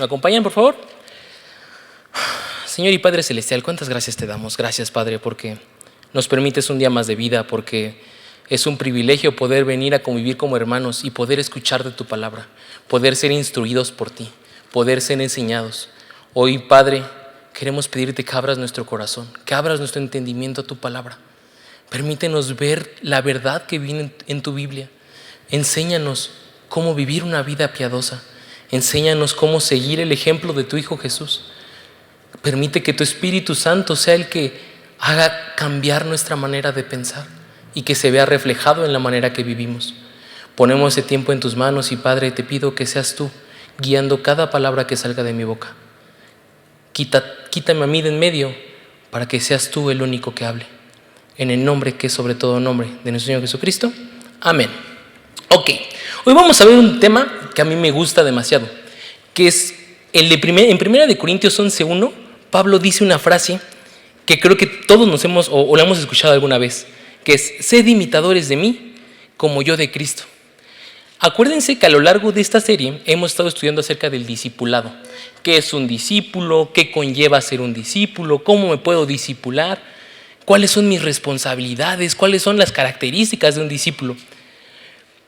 ¿Me acompañan, por favor? Señor y Padre Celestial, cuántas gracias te damos. Gracias, Padre, porque nos permites un día más de vida, porque es un privilegio poder venir a convivir como hermanos y poder escuchar de tu palabra, poder ser instruidos por ti, poder ser enseñados. Hoy, Padre, queremos pedirte que abras nuestro corazón, que abras nuestro entendimiento a tu palabra. Permítenos ver la verdad que viene en tu Biblia. Enséñanos cómo vivir una vida piadosa. Enséñanos cómo seguir el ejemplo de tu Hijo Jesús. Permite que tu Espíritu Santo sea el que haga cambiar nuestra manera de pensar y que se vea reflejado en la manera que vivimos. Ponemos ese tiempo en tus manos y, Padre, te pido que seas tú guiando cada palabra que salga de mi boca. Quítame a mí de en medio para que seas tú el único que hable. En el nombre que es sobre todo nombre de nuestro Señor Jesucristo. Amén. Ok, hoy vamos a ver un tema que a mí me gusta demasiado, que es el de en 1 Corintios 11:1. Pablo dice una frase que creo que todos nos hemos o la hemos escuchado alguna vez, que es: sed imitadores de mí como yo de Cristo. Acuérdense que a lo largo de esta serie hemos estado estudiando acerca del discipulado. ¿Qué es un discípulo? ¿Qué conlleva ser un discípulo? ¿Cómo me puedo discipular? ¿Cuáles son mis responsabilidades? ¿Cuáles son las características de un discípulo?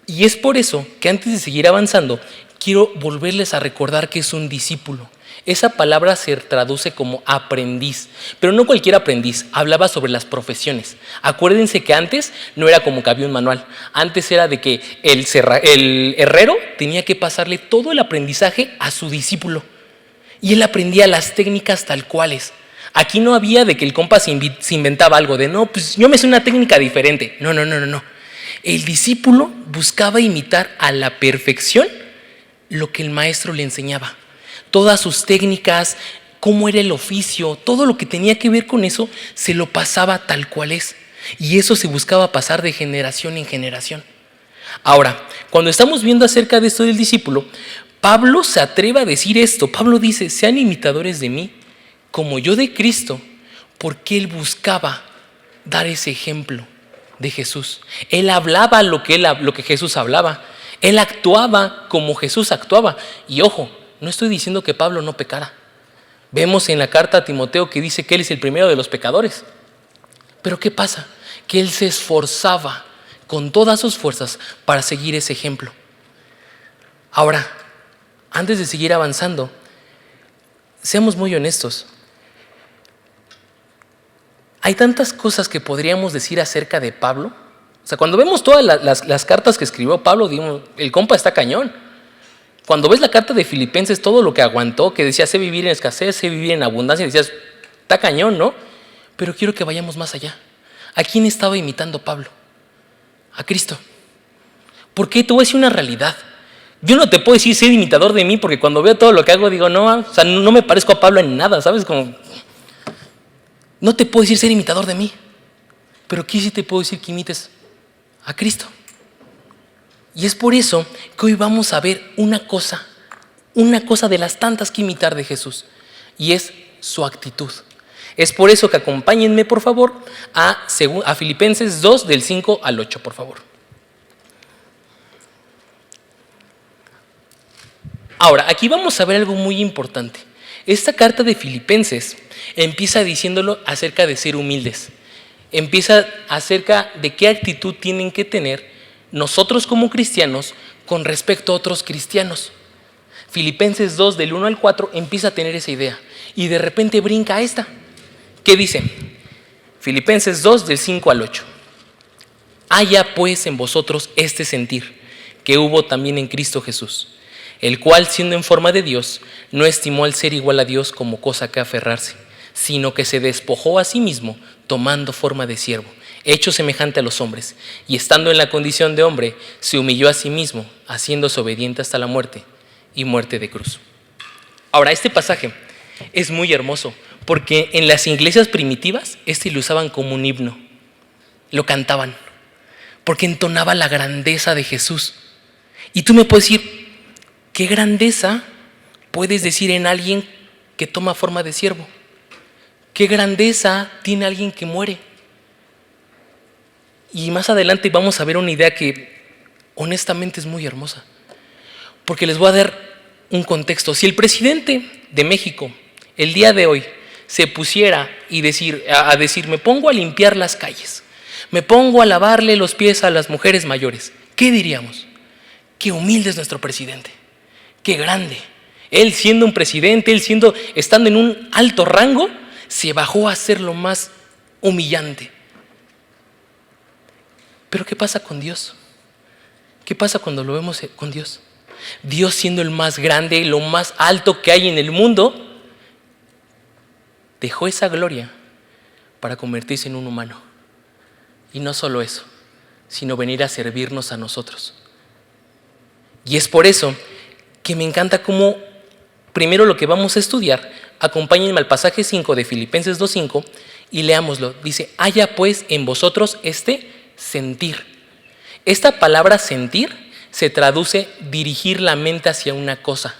Y es por eso que antes de seguir avanzando, quiero volverles a recordar qué es un discípulo. Esa palabra se traduce como aprendiz, pero no cualquier aprendiz, hablaba sobre las profesiones. Acuérdense que antes no era como que había un manual, antes era de que el herrero tenía que pasarle todo el aprendizaje a su discípulo y él aprendía las técnicas tal cuales. Aquí no había de que el compa se inventaba algo de no, pues yo me sé una técnica diferente. No. El discípulo buscaba imitar a la perfección lo que el maestro le enseñaba. Todas sus técnicas, cómo era el oficio, todo lo que tenía que ver con eso, se lo pasaba tal cual es. Y eso se buscaba pasar de generación en generación. Ahora, cuando estamos viendo acerca de esto del discípulo, Pablo se atreve a decir esto. Pablo dice: sean imitadores de mí, como yo de Cristo, porque él buscaba dar ese ejemplo de Jesús. Él hablaba lo que Jesús hablaba. Él actuaba como Jesús actuaba. Y ojo, no estoy diciendo que Pablo no pecara. Vemos en la carta a Timoteo que dice que él es el primero de los pecadores. Pero ¿qué pasa? Que él se esforzaba con todas sus fuerzas para seguir ese ejemplo. Ahora, antes de seguir avanzando, seamos muy honestos. Hay tantas cosas que podríamos decir acerca de Pablo. O sea, cuando vemos todas las cartas que escribió Pablo, digamos, el compa está cañón. Cuando ves la carta de Filipenses, todo lo que aguantó, que decía sé vivir en escasez, sé vivir en abundancia, decías, está cañón, ¿no? Pero quiero que vayamos más allá. ¿A quién estaba imitando Pablo? A Cristo. ¿Por qué? Te voy a decir una realidad. Yo no te puedo decir ser imitador de mí, porque cuando veo todo lo que hago digo, no, o sea, no me parezco a Pablo en nada, ¿sabes? No te puedo decir ser imitador de mí, pero aquí sí te puedo decir que imites a Cristo. Y es por eso que hoy vamos a ver una cosa de las tantas que imitar de Jesús, y es su actitud. Es por eso que acompáñenme, por favor, a Filipenses 2, del 5 al 8, por favor. Ahora, aquí vamos a ver algo muy importante. Esta carta de Filipenses empieza diciéndolo acerca de ser humildes. Empieza acerca de qué actitud tienen que tener nosotros como cristianos con respecto a otros cristianos. Filipenses 2, del 1 al 4, empieza a tener esa idea. Y de repente brinca a esta. ¿Qué dice? Filipenses 2, del 5 al 8. Haya pues en vosotros este sentir, que hubo también en Cristo Jesús, el cual, siendo en forma de Dios, no estimó al ser igual a Dios como cosa que aferrarse, sino que se despojó a sí mismo, tomando forma de siervo, hecho semejante a los hombres, y estando en la condición de hombre, se humilló a sí mismo, haciéndose obediente hasta la muerte, y muerte de cruz. Ahora, este pasaje es muy hermoso, porque en las iglesias primitivas, lo usaban como un himno, lo cantaban, porque entonaba la grandeza de Jesús. Y tú me puedes decir, ¿qué grandeza puedes decir en alguien que toma forma de siervo? ¿Qué grandeza tiene alguien que muere? Y más adelante vamos a ver una idea que honestamente es muy hermosa, porque les voy a dar un contexto. Si el presidente de México el día de hoy se pusiera a decir, me pongo a limpiar las calles, me pongo a lavarle los pies a las mujeres mayores, ¿qué diríamos? Qué humilde es nuestro presidente, qué grande. Él siendo un presidente, estando en un alto rango, se bajó a ser lo más humillante. Pero ¿qué pasa con Dios? ¿Qué pasa cuando lo vemos con Dios? Dios siendo el más grande, lo más alto que hay en el mundo, dejó esa gloria para convertirse en un humano. Y no solo eso, sino venir a servirnos a nosotros. Y es por eso que me encanta cómo, primero lo que vamos a estudiar, acompáñenme al pasaje 5 de Filipenses 2:5 y leámoslo. Dice, haya pues en vosotros este sentir. Esta palabra sentir se traduce dirigir la mente hacia una cosa.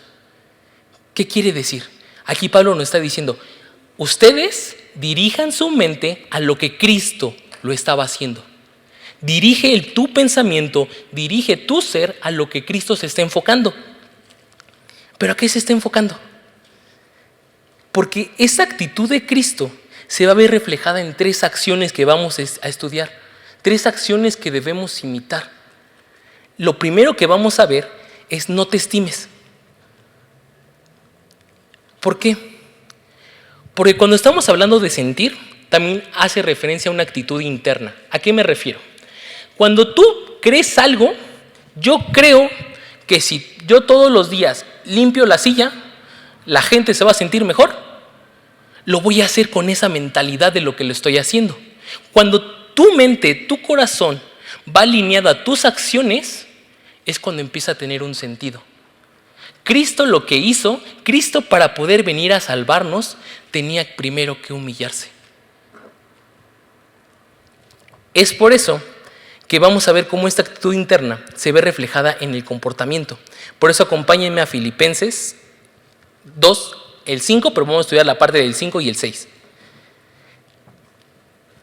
¿Qué quiere decir? Aquí Pablo nos está diciendo, ustedes dirijan su mente a lo que Cristo lo estaba haciendo. Dirige tu pensamiento, dirige tu ser a lo que Cristo se está enfocando. ¿Pero a qué se está enfocando? Porque esa actitud de Cristo se va a ver reflejada en 3 acciones que vamos a estudiar, 3 acciones que debemos imitar. Lo primero que vamos a ver es no te estimes. ¿Por qué? Porque cuando estamos hablando de sentir, también hace referencia a una actitud interna. ¿A qué me refiero? Cuando tú crees algo, yo creo que si yo todos los días limpio la silla, la gente se va a sentir mejor. Lo voy a hacer con esa mentalidad de lo que lo estoy haciendo. Cuando tu mente, tu corazón va alineado a tus acciones, es cuando empieza a tener un sentido. Cristo lo que hizo, Cristo para poder venir a salvarnos, tenía primero que humillarse. Es por eso que vamos a ver cómo esta actitud interna se ve reflejada en el comportamiento. Por eso acompáñenme a Filipenses 2, el 5, pero vamos a estudiar la parte del 5 y el 6.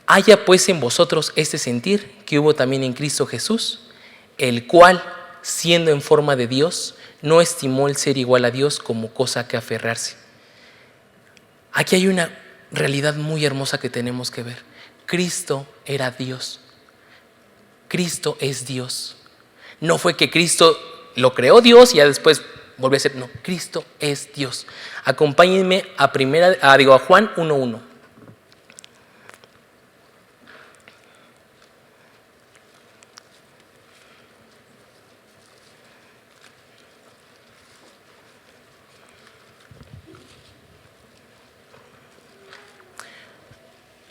Haya pues en vosotros este sentir que hubo también en Cristo Jesús, el cual, siendo en forma de Dios, no estimó el ser igual a Dios como cosa que aferrarse. Aquí hay una realidad muy hermosa que tenemos que ver. Cristo era Dios. Cristo es Dios. No fue que Cristo lo creó Dios y ya después volvió a ser. No, Cristo es Dios. Acompáñenme a Juan 1:1.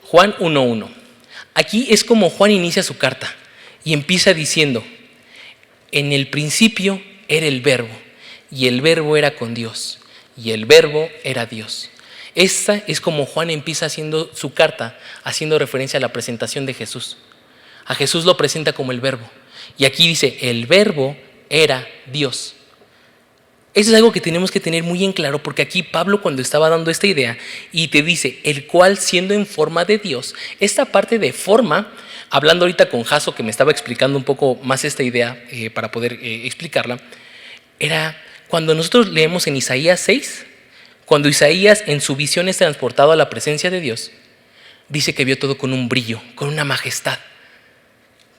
Juan 1:1. Aquí es como Juan inicia su carta y empieza diciendo, en el principio era el verbo y el verbo era con Dios y el verbo era Dios. Esta es como Juan empieza haciendo su carta, haciendo referencia a la presentación de Jesús. A Jesús lo presenta como el verbo y aquí dice, el verbo era Dios. Eso es algo que tenemos que tener muy en claro porque aquí Pablo cuando estaba dando esta idea y te dice, el cual siendo en forma de Dios, esta parte de forma, hablando ahorita con Jaso que me estaba explicando un poco más esta idea para poder explicarla, era cuando nosotros leemos en Isaías 6, cuando Isaías en su visión es transportado a la presencia de Dios, dice que vio todo con un brillo, con una majestad,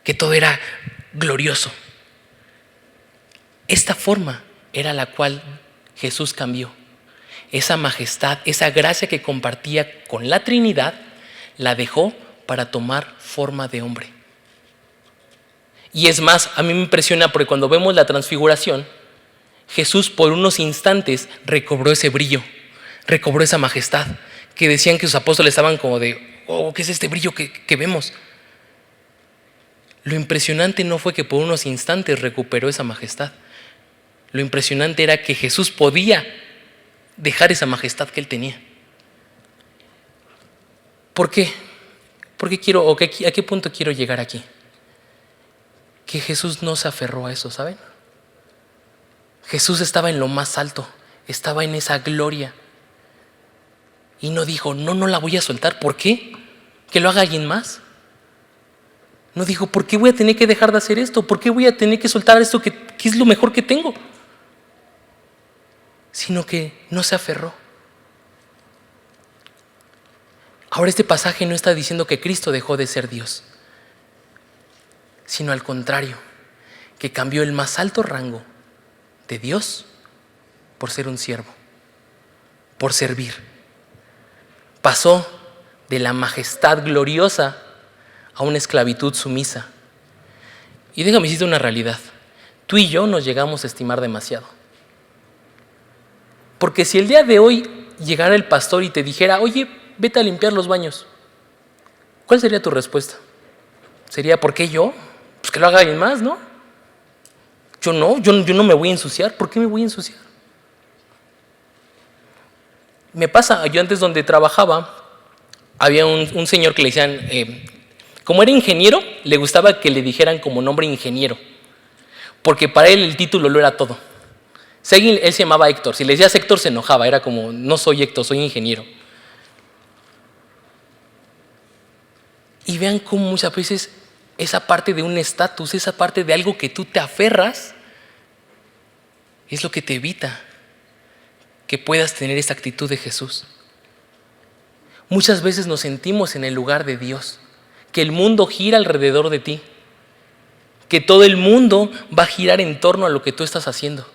que todo era glorioso. Esta forma era la cual Jesús cambió. Esa majestad, esa gracia que compartía con la Trinidad, la dejó para tomar forma de hombre. Y es más, a mí me impresiona porque cuando vemos la transfiguración, Jesús por unos instantes recobró ese brillo, recobró esa majestad, que decían que sus apóstoles estaban como de, oh, ¿qué es este brillo que vemos? Lo impresionante no fue que por unos instantes recuperó esa majestad. Lo impresionante era que Jesús podía dejar esa majestad que él tenía. ¿Por qué? ¿A qué punto quiero llegar aquí? Que Jesús no se aferró a eso, ¿saben? Jesús estaba en lo más alto, estaba en esa gloria. Y no dijo, no la voy a soltar. ¿Por qué? ¿Que lo haga alguien más? No dijo, ¿por qué voy a tener que dejar de hacer esto? ¿Por qué voy a tener que soltar esto que es lo mejor que tengo? sino que no se aferró. Ahora este pasaje no está diciendo que Cristo dejó de ser Dios, sino al contrario, que cambió el más alto rango de Dios por ser un siervo, por servir. Pasó de la majestad gloriosa a una esclavitud sumisa. Y déjame decirte una realidad. Tú y yo nos llegamos a estimar demasiado. Porque si el día de hoy llegara el pastor y te dijera, oye, vete a limpiar los baños, ¿cuál sería tu respuesta? Sería, ¿por qué yo? Pues que lo haga alguien más, ¿no? Yo no me voy a ensuciar. ¿Por qué me voy a ensuciar? Me pasa, yo antes donde trabajaba, había un señor que le decían, como era ingeniero, le gustaba que le dijeran como nombre ingeniero, porque para él el título lo era todo. Si alguien, él se llamaba Héctor, si le decías Héctor se enojaba, era como, no soy Héctor, soy ingeniero. Y vean cómo muchas veces esa parte de un estatus, esa parte de algo que tú te aferras, es lo que te evita que puedas tener esa actitud de Jesús. Muchas veces nos sentimos en el lugar de Dios, que el mundo gira alrededor de ti, que todo el mundo va a girar en torno a lo que tú estás haciendo,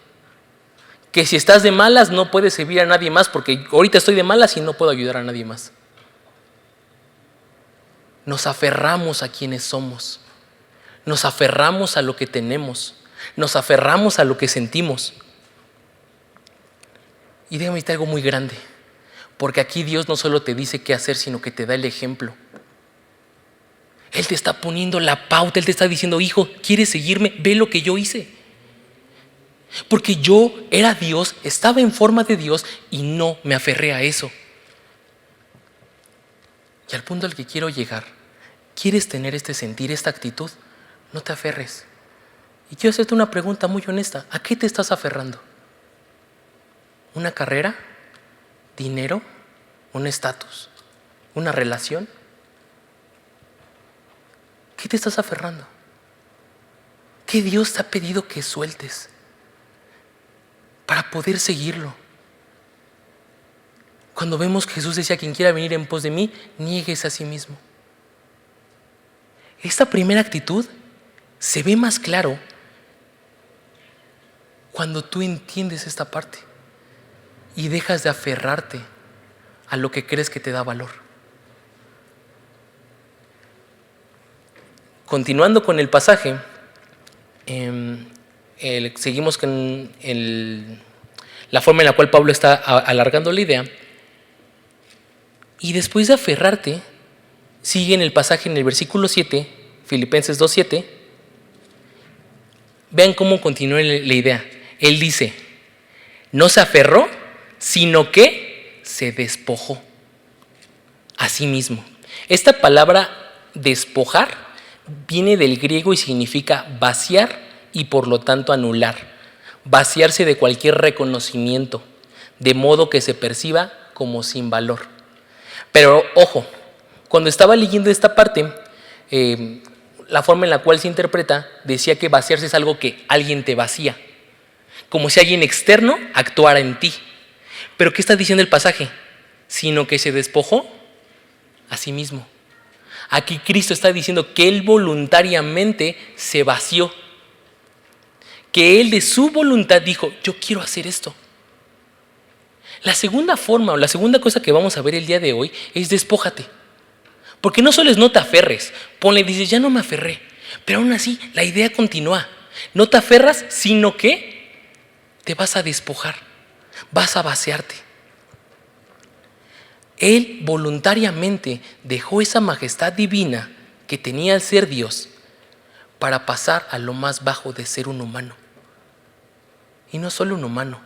que si estás de malas no puedes servir a nadie más porque ahorita estoy de malas y no puedo ayudar a nadie más. Nos aferramos a quienes somos, nos aferramos a lo que tenemos, nos aferramos a lo que sentimos. Y déjame decirte algo muy grande, porque aquí Dios no solo te dice qué hacer, sino que te da el ejemplo. Él te está poniendo la pauta, Él te está diciendo, hijo, ¿quieres seguirme? Ve lo que yo hice. Porque yo era Dios, estaba en forma de Dios y no me aferré a eso. Y al punto al que quiero llegar, ¿quieres tener este sentir, esta actitud? No te aferres. Y quiero hacerte una pregunta muy honesta. ¿A qué te estás aferrando? ¿Una carrera? ¿Dinero? ¿Un estatus? ¿Una relación? ¿Qué te estás aferrando? ¿Qué Dios te ha pedido que sueltes para poder seguirlo? Cuando vemos que Jesús decía, quien quiera venir en pos de mí, niéguese a sí mismo. Esta primera actitud se ve más claro cuando tú entiendes esta parte y dejas de aferrarte a lo que crees que te da valor. Continuando con el pasaje, seguimos con la forma en la cual Pablo está alargando la idea. Y después de aferrarte, sigue en el pasaje en el versículo 7, Filipenses 2:7. Vean cómo continúa la idea. Él dice, no se aferró, sino que se despojó a sí mismo. Esta palabra despojar viene del griego y significa vaciar y por lo tanto anular. Vaciarse de cualquier reconocimiento, de modo que se perciba como sin valor. Pero ojo, cuando estaba leyendo esta parte, la forma en la cual se interpreta decía que vaciarse es algo que alguien te vacía, como si alguien externo actuara en ti. Pero ¿qué está diciendo el pasaje? Sino que se despojó a sí mismo. Aquí Cristo está diciendo que Él voluntariamente se vació, que Él de su voluntad dijo, yo quiero hacer esto. La segunda forma o la segunda cosa que vamos a ver el día de hoy es despójate. Porque no solo es no te aferres, ponle, dices, ya no me aferré, pero aún así la idea continúa. No te aferras, sino que te vas a despojar, vas a vaciarte. Él voluntariamente dejó esa majestad divina que tenía al ser Dios para pasar a lo más bajo de ser un humano. Y no solo un humano,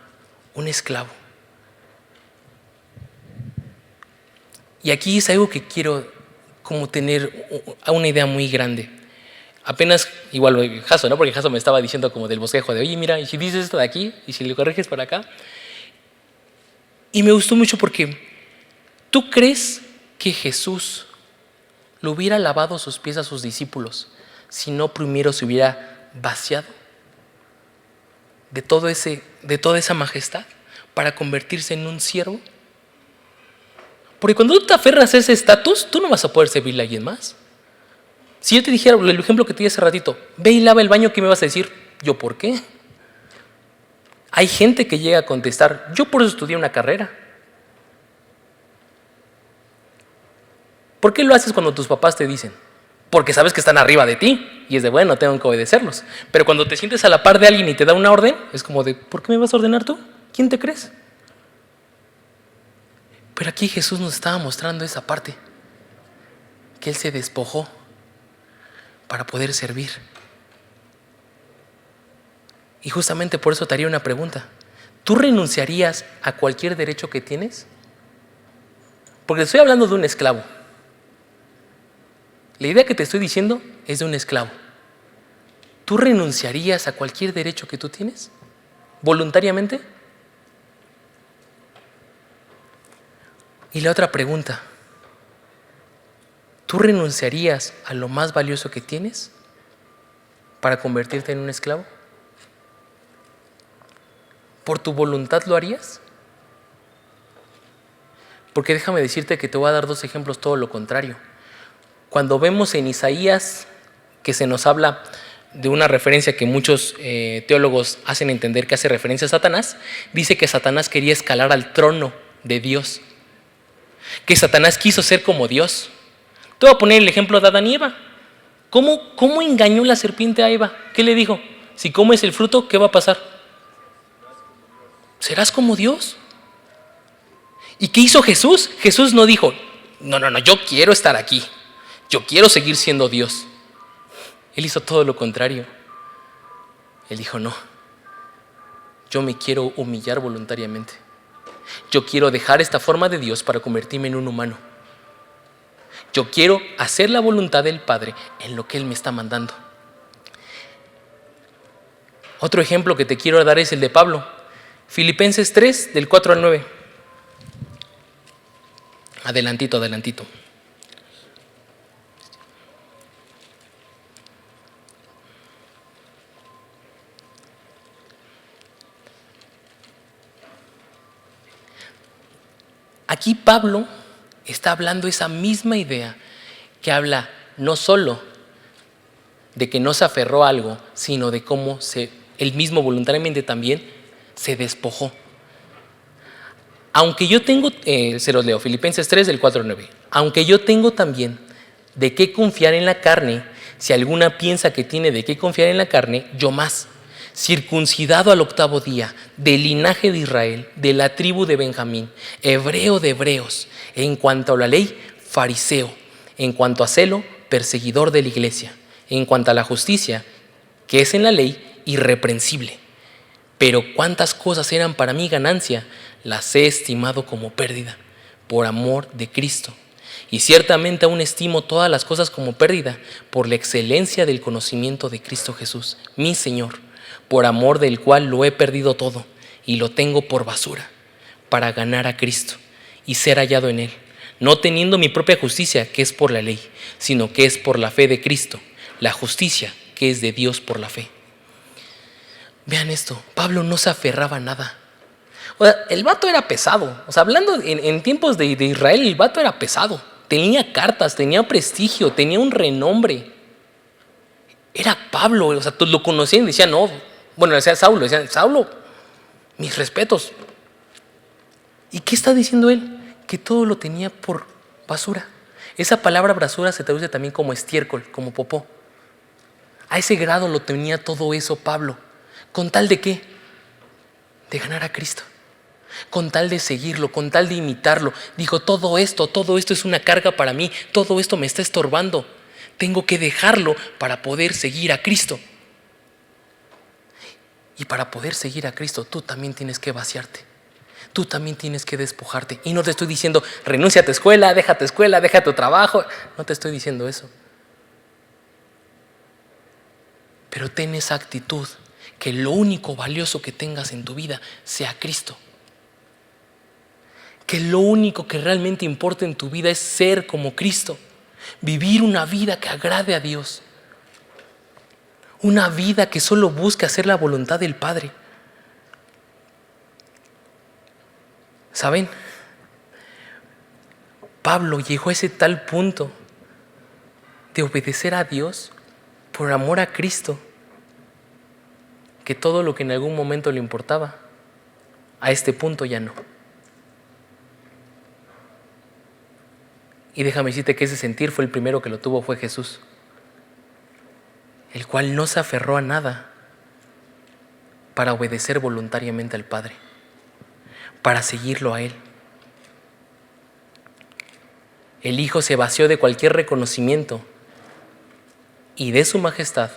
un esclavo. Y aquí es algo que quiero como tener una idea muy grande. Apenas, igual Jaso, ¿no? Porque Jaso me estaba diciendo como del bosquejo de, oye, mira, y si dices esto de aquí, y si lo corriges por acá. Y me gustó mucho porque ¿tú crees que Jesús le hubiera lavado sus pies a sus discípulos si no primero se hubiera vaciado de toda esa majestad? para convertirse en un siervo? Porque cuando tú te aferras a ese estatus, tú no vas a poder servirle a alguien más. Si yo te dijera el ejemplo que te di hace ratito, ve y lava el baño, ¿qué me vas a decir? ¿Yo por qué? Hay gente que llega a contestar, yo por eso estudié una carrera. ¿Por qué lo haces cuando tus papás te dicen? Porque sabes que están arriba de ti y es de, bueno, tengo que obedecerlos. Pero cuando te sientes a la par de alguien y te da una orden, es como de, ¿por qué me vas a ordenar tú? ¿Quién te crees? Pero aquí Jesús nos estaba mostrando esa parte, que Él se despojó para poder servir. Y justamente por eso te haría una pregunta. ¿Tú renunciarías a cualquier derecho que tienes? Porque estoy hablando de un esclavo. La idea que te estoy diciendo es de un esclavo. ¿Tú renunciarías a cualquier derecho que tú tienes? ¿Voluntariamente? Y la otra pregunta. ¿Tú renunciarías a lo más valioso que tienes para convertirte en un esclavo? ¿Por tu voluntad lo harías? Porque déjame decirte que te voy a dar 2 ejemplos, todo lo contrario. Cuando vemos en Isaías que se nos habla de una referencia que muchos teólogos hacen entender que hace referencia a Satanás, dice que Satanás quería escalar al trono de Dios, que Satanás quiso ser como Dios. Te voy a poner el ejemplo de Adán y Eva. ¿Cómo engañó la serpiente a Eva? ¿Qué le dijo? Si comes el fruto, ¿qué va a pasar? ¿Serás como Dios? ¿Y qué hizo Jesús? Jesús no dijo, no, yo quiero estar aquí. Yo quiero seguir siendo Dios. Él hizo todo lo contrario. Él dijo, no, yo me quiero humillar voluntariamente. Yo quiero dejar esta forma de Dios para convertirme en un humano. Yo quiero hacer la voluntad del Padre en lo que Él me está mandando. Otro ejemplo que te quiero dar es el de Pablo. Filipenses 3, del 4 al 9. Adelantito. Aquí Pablo está hablando esa misma idea que habla no solo de que no se aferró a algo, sino de cómo él mismo voluntariamente también se despojó. Aunque yo tengo, se los leo, Filipenses 3 del 4 al 9. Aunque yo tengo también de qué confiar en la carne, si alguna piensa que tiene de qué confiar en la carne, yo más. Circuncidado al 8º día, del linaje de Israel, de la tribu de Benjamín, hebreo de hebreos, en cuanto a la ley, fariseo, en cuanto a celo, perseguidor de la iglesia, en cuanto a la justicia, que es en la ley, irreprensible. Pero cuántas cosas eran para mí ganancia, las he estimado como pérdida, por amor de Cristo. Y ciertamente aún estimo todas las cosas como pérdida, por la excelencia del conocimiento de Cristo Jesús, mi Señor, por amor del cual lo he perdido todo y lo tengo por basura, para ganar a Cristo y ser hallado en Él, no teniendo mi propia justicia, que es por la ley, sino que es por la fe de Cristo, la justicia que es de Dios por la fe. Vean esto, Pablo no se aferraba a nada. O sea, el vato era pesado. O sea, hablando en tiempos de Israel, el vato era pesado. Tenía cartas, tenía prestigio, tenía un renombre. Era Pablo, o sea, todos lo conocían y decían, no, bueno, decía Saulo, decían, Saulo, mis respetos. ¿Y qué está diciendo él? Que todo lo tenía por basura. Esa palabra basura se traduce también como estiércol, como popó. A ese grado lo tenía todo eso Pablo. ¿Con tal de qué? De ganar a Cristo. Con tal de seguirlo, con tal de imitarlo. Dijo, todo esto es una carga para mí, todo esto me está estorbando. Tengo que dejarlo para poder seguir a Cristo. Y para poder seguir a Cristo, tú también tienes que vaciarte. Tú también tienes que despojarte. Y no te estoy diciendo, renuncia a tu escuela, deja tu trabajo. No te estoy diciendo eso. Pero ten esa actitud, que lo único valioso que tengas en tu vida sea Cristo. Que lo único que realmente importa en tu vida es ser como Cristo. Vivir una vida que agrade a Dios. Una vida que solo busque hacer la voluntad del Padre. ¿Saben? Pablo llegó a ese tal punto de obedecer a Dios por amor a Cristo, que todo lo que en algún momento le importaba, a este punto ya no. Y déjame decirte que ese sentir fue el primero que lo tuvo, fue Jesús, el cual no se aferró a nada para obedecer voluntariamente al Padre, para seguirlo a Él. El Hijo se vació de cualquier reconocimiento y de su majestad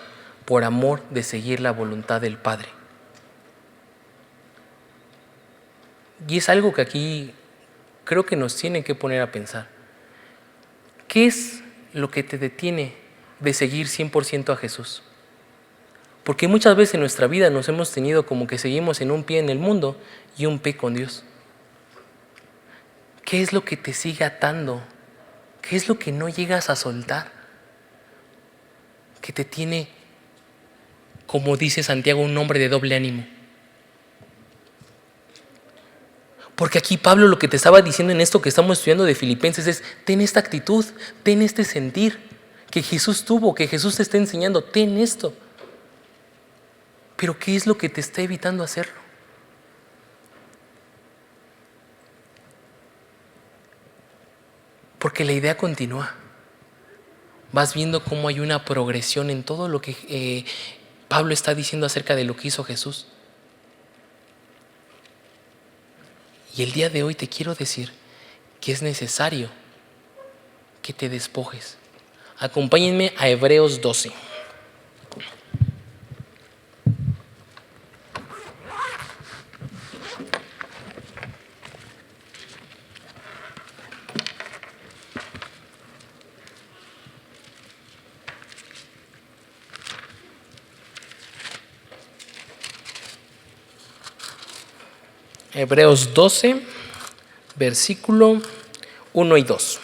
por amor de seguir la voluntad del Padre. Y es algo que aquí creo que nos tiene que poner a pensar. ¿Qué es lo que te detiene de seguir 100% a Jesús? Porque muchas veces en nuestra vida nos hemos tenido como que seguimos en un pie en el mundo y un pie con Dios. ¿Qué es lo que te sigue atando? ¿Qué es lo que no llegas a soltar? Que te tiene, como dice Santiago, un hombre de doble ánimo. Porque aquí Pablo lo que te estaba diciendo en esto que estamos estudiando de Filipenses es: ten esta actitud, ten este sentir que Jesús tuvo, que Jesús te está enseñando, ten esto. Pero ¿qué es lo que te está evitando hacerlo? Porque la idea continúa. Vas viendo cómo hay una progresión en todo lo que Pablo está diciendo acerca de lo que hizo Jesús. Y el día de hoy te quiero decir que es necesario que te despojes. Acompáñenme a Hebreos 12. Hebreos 12, versículo 1 y 2.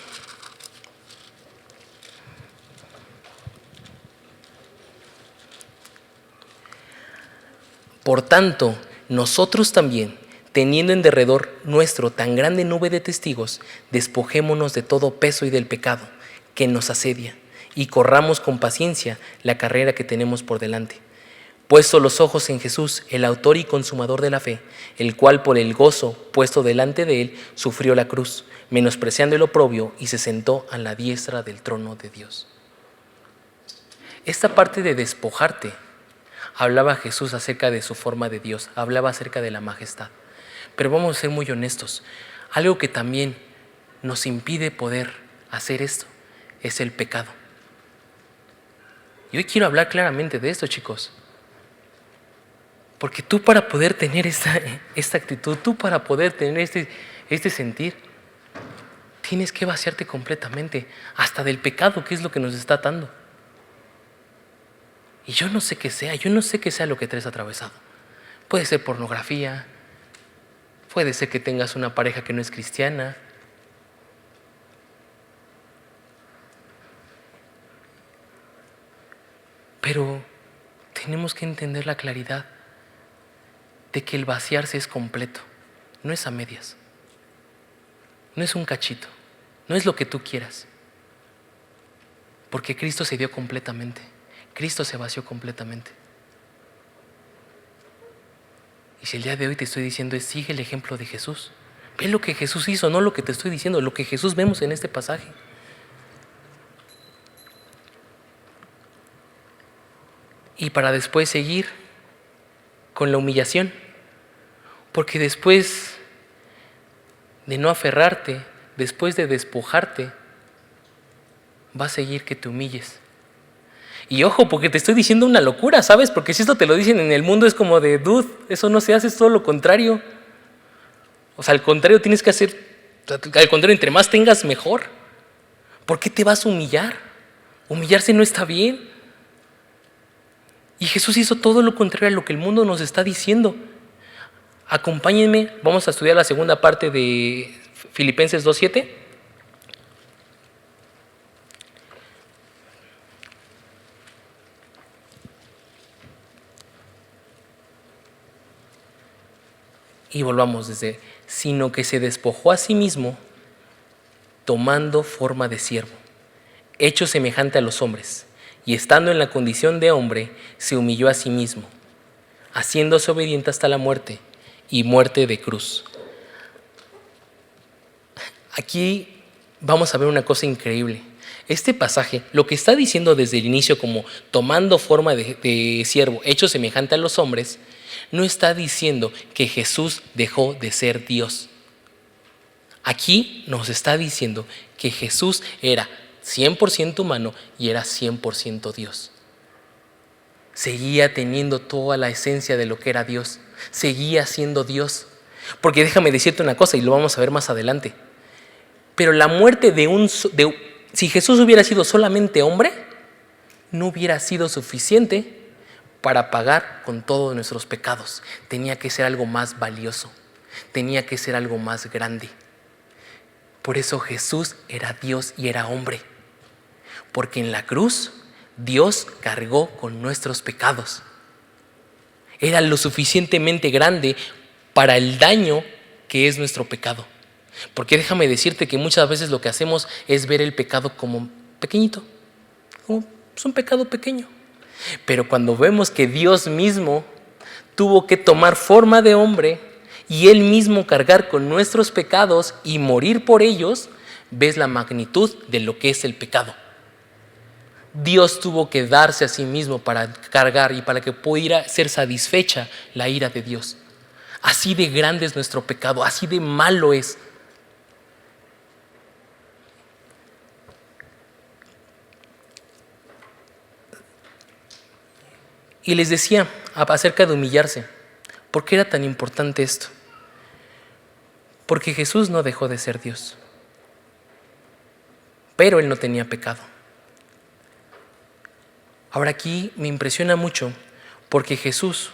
Por tanto, nosotros también, teniendo en derredor nuestro tan grande nube de testigos, despojémonos de todo peso y del pecado que nos asedia, y corramos con paciencia la carrera que tenemos por delante. Puesto los ojos en Jesús, el autor y consumador de la fe, el cual por el gozo puesto delante de él sufrió la cruz, menospreciando el oprobio, y se sentó a la diestra del trono de Dios. Esta parte de despojarte, hablaba Jesús acerca de su forma de Dios, hablaba acerca de la majestad. Pero vamos a ser muy honestos, algo que también nos impide poder hacer esto es el pecado. Y hoy quiero hablar claramente de esto, chicos. Porque tú, para poder tener esta actitud, tú para poder tener este sentir, tienes que vaciarte completamente, hasta del pecado, que es lo que nos está atando. Y yo no sé qué sea lo que traes atravesado. Puede ser pornografía, puede ser que tengas una pareja que no es cristiana, pero tenemos que entender la claridad de que el vaciarse es completo, no es a medias, no es un cachito, no es lo que tú quieras, porque Cristo se dio completamente, Cristo se vació completamente. Y si el día de hoy te estoy diciendo es: sigue el ejemplo de Jesús, ve lo que Jesús hizo, no lo que te estoy diciendo, lo que Jesús vemos en este pasaje. Y para después seguir con la humillación, porque después de no aferrarte, después de despojarte, va a seguir que te humilles. Y ojo, porque te estoy diciendo una locura, ¿sabes? Porque si esto te lo dicen en el mundo es como de: dude, eso no se hace, es todo lo contrario. O sea, al contrario tienes que hacer, al contrario, entre más tengas mejor. ¿Por qué te vas a humillar? Humillarse no está bien. Y Jesús hizo todo lo contrario a lo que el mundo nos está diciendo. Acompáñenme, vamos a estudiar la segunda parte de Filipenses 2:7. Y volvamos desde, sino que se despojó a sí mismo, tomando forma de siervo, hecho semejante a los hombres, y estando en la condición de hombre, se humilló a sí mismo, haciéndose obediente hasta la muerte, y muerte de cruz. Aquí vamos a ver una cosa increíble. Este pasaje, lo que está diciendo desde el inicio como tomando forma de siervo, hecho semejante a los hombres, no está diciendo que Jesús dejó de ser Dios. Aquí nos está diciendo que Jesús era 100% humano y era 100% Dios. Seguía teniendo toda la esencia de lo que era Dios. Seguía siendo Dios. Porque déjame decirte una cosa, y lo vamos a ver más adelante. Pero la muerte si Jesús hubiera sido solamente hombre, no hubiera sido suficiente para pagar con todos nuestros pecados. Tenía que ser algo más valioso. Tenía que ser algo más grande. Por eso Jesús era Dios y era hombre. Porque en la cruz Dios cargó con nuestros pecados. Era lo suficientemente grande para el daño que es nuestro pecado. Porque déjame decirte que muchas veces lo que hacemos es ver el pecado como pequeñito, como es un pecado pequeño. Pero cuando vemos que Dios mismo tuvo que tomar forma de hombre y Él mismo cargar con nuestros pecados y morir por ellos, ves la magnitud de lo que es el pecado. Dios tuvo que darse a sí mismo para cargar y para que pudiera ser satisfecha la ira de Dios. Así de grande es nuestro pecado, así de malo es. Y les decía acerca de humillarse. ¿Por qué era tan importante esto? Porque Jesús no dejó de ser Dios, pero Él no tenía pecado. Ahora aquí me impresiona mucho porque Jesús,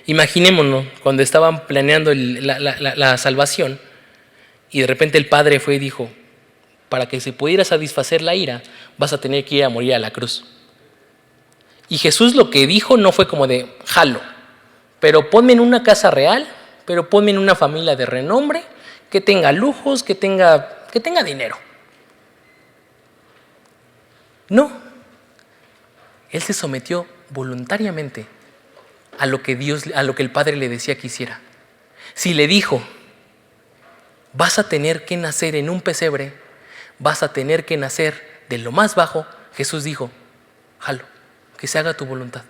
imaginémonos, cuando estaban planeando la salvación y de repente el Padre fue y dijo, para que se pudiera satisfacer la ira, vas a tener que ir a morir a la cruz. Y Jesús lo que dijo no fue como de, jalo, pero ponme en una casa real, pero ponme en una familia de renombre, que tenga lujos, que tenga dinero. No, Él se sometió voluntariamente a lo que el Padre le decía que hiciera. Si le dijo, vas a tener que nacer en un pesebre, vas a tener que nacer de lo más bajo, Jesús dijo, jalo, que se haga tu voluntad.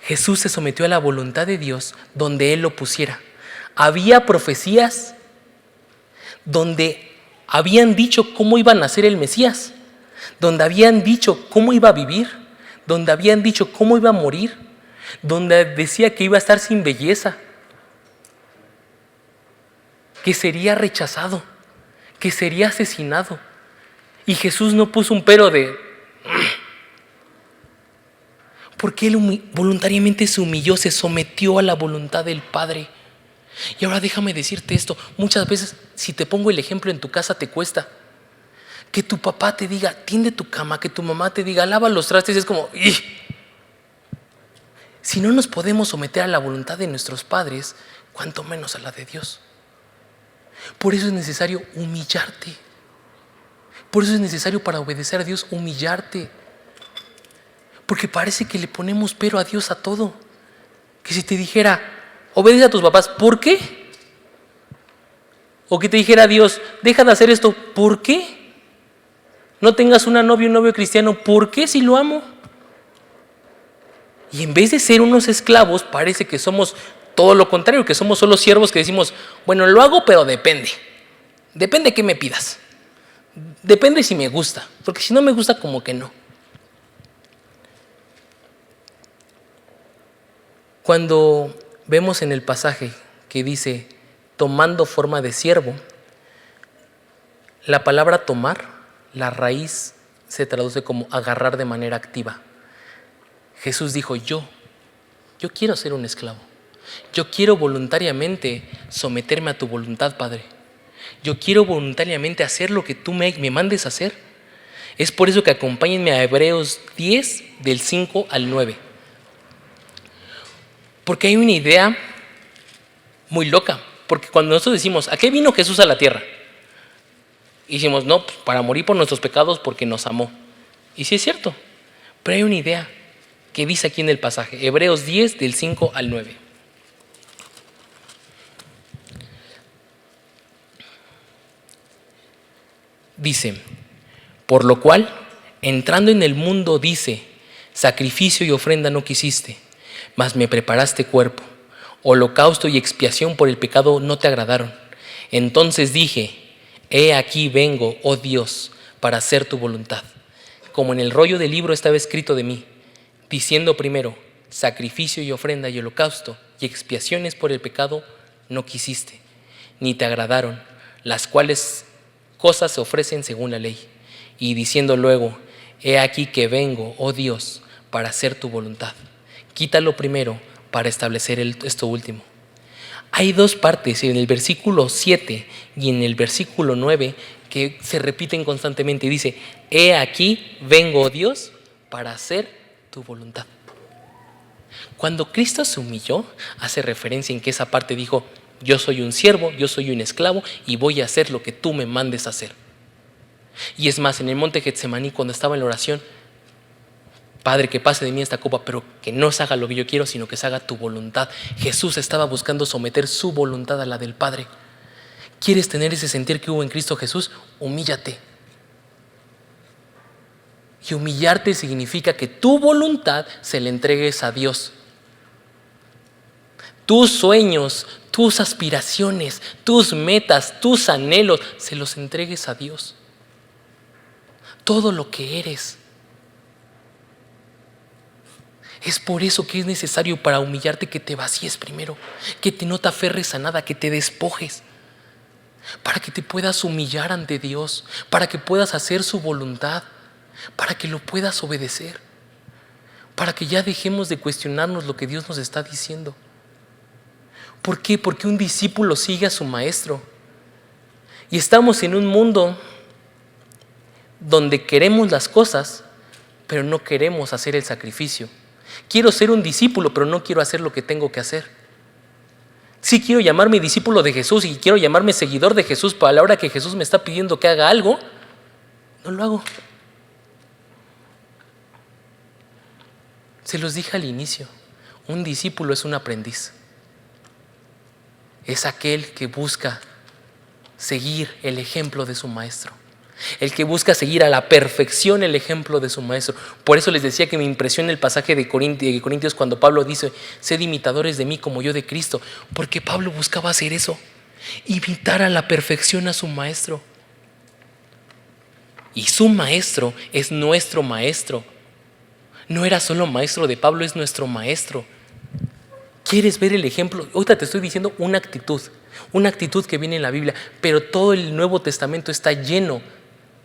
Jesús se sometió a la voluntad de Dios donde Él lo pusiera. Había profecías donde habían dicho cómo iba a nacer el Mesías, donde habían dicho cómo iba a vivir, donde habían dicho cómo iba a morir, donde decía que iba a estar sin belleza, que sería rechazado, que sería asesinado. Y Jesús no puso un pero porque Él voluntariamente se humilló, se sometió a la voluntad del Padre. Y ahora déjame decirte esto, muchas veces si te pongo el ejemplo en tu casa te cuesta. Que tu papá te diga, tiende tu cama, que tu mamá te diga, lava los trastes, es como, ¡ih! Si no nos podemos someter a la voluntad de nuestros padres, cuánto menos a la de Dios. Por eso es necesario humillarte. Por eso es necesario para obedecer a Dios humillarte. Porque parece que le ponemos pero a Dios a todo. Que si te dijera, obedece a tus papás, ¿por qué? O que te dijera Dios, deja de hacer esto, ¿por qué? No tengas una novia, un novio cristiano, ¿por qué si lo amo? Y en vez de ser unos esclavos, parece que somos todo lo contrario, que somos solo siervos que decimos, bueno, lo hago, pero depende. Depende qué me pidas. Depende si me gusta, porque si no me gusta, como que no. Cuando vemos en el pasaje que dice, tomando forma de siervo, la palabra tomar, la raíz se traduce como agarrar de manera activa. Jesús dijo, yo quiero ser un esclavo. Yo quiero voluntariamente someterme a tu voluntad, Padre. Yo quiero voluntariamente hacer lo que tú me mandes a hacer. Es por eso que acompáñenme a Hebreos 10, del 5 al 9. Porque hay una idea muy loca. Porque cuando nosotros decimos, ¿a qué vino Jesús a la tierra? Y decimos, no, pues para morir por nuestros pecados porque nos amó. Y sí es cierto, pero hay una idea que dice aquí en el pasaje, Hebreos 10, del 5 al 9. Dice, por lo cual, entrando en el mundo, dice, sacrificio y ofrenda no quisiste, mas me preparaste cuerpo. Holocausto y expiación por el pecado no te agradaron. Entonces dije, he aquí vengo, oh Dios, para hacer tu voluntad. Como en el rollo del libro estaba escrito de mí, diciendo primero, sacrificio y ofrenda y holocausto y expiaciones por el pecado no quisiste, ni te agradaron, las cuales cosas se ofrecen según la ley. Y diciendo luego, he aquí que vengo, oh Dios, para hacer tu voluntad. Quítalo primero para establecer esto último. Hay dos partes en el versículo 7 y en el versículo 9 que se repiten constantemente. Dice, he aquí vengo, oh Dios, para hacer tu voluntad. Cuando Cristo se humilló, hace referencia en que esa parte dijo, yo soy un siervo, yo soy un esclavo y voy a hacer lo que tú me mandes a hacer. Y es más, en el monte Getsemaní, cuando estaba en la oración, Padre, que pase de mí esta copa, pero que no se haga lo que yo quiero, sino que se haga tu voluntad. Jesús estaba buscando someter su voluntad a la del Padre. ¿Quieres tener ese sentir que hubo en Cristo Jesús? Humíllate. Y humillarte significa que tu voluntad se le entregues a Dios. Tus sueños, tus aspiraciones, tus metas, tus anhelos, se los entregues a Dios. Todo lo que eres. Es por eso que es necesario para humillarte que te vacíes primero, que no te aferres a nada, que te despojes, para que te puedas humillar ante Dios, para que puedas hacer su voluntad, para que lo puedas obedecer, para que ya dejemos de cuestionarnos lo que Dios nos está diciendo. ¿Por qué? Porque un discípulo sigue a su maestro. Y estamos en un mundo donde queremos las cosas, pero no queremos hacer el sacrificio. Quiero ser un discípulo, pero no quiero hacer lo que tengo que hacer. Sí quiero llamarme discípulo de Jesús y quiero llamarme seguidor de Jesús, pero a la hora que Jesús me está pidiendo que haga algo, no lo hago. Se los dije al inicio, un discípulo es un aprendiz. Es aquel que busca seguir el ejemplo de su maestro. El que busca seguir a la perfección el ejemplo de su maestro. Por eso les decía que me impresiona el pasaje de Corintios cuando Pablo dice, sed imitadores de mí como yo de Cristo. Porque Pablo buscaba hacer eso, imitar a la perfección a su maestro. Y su maestro es nuestro maestro. No era solo maestro de Pablo, es nuestro maestro. ¿Quieres ver el ejemplo? Ahorita te estoy diciendo una actitud que viene en la Biblia, pero todo el Nuevo Testamento está lleno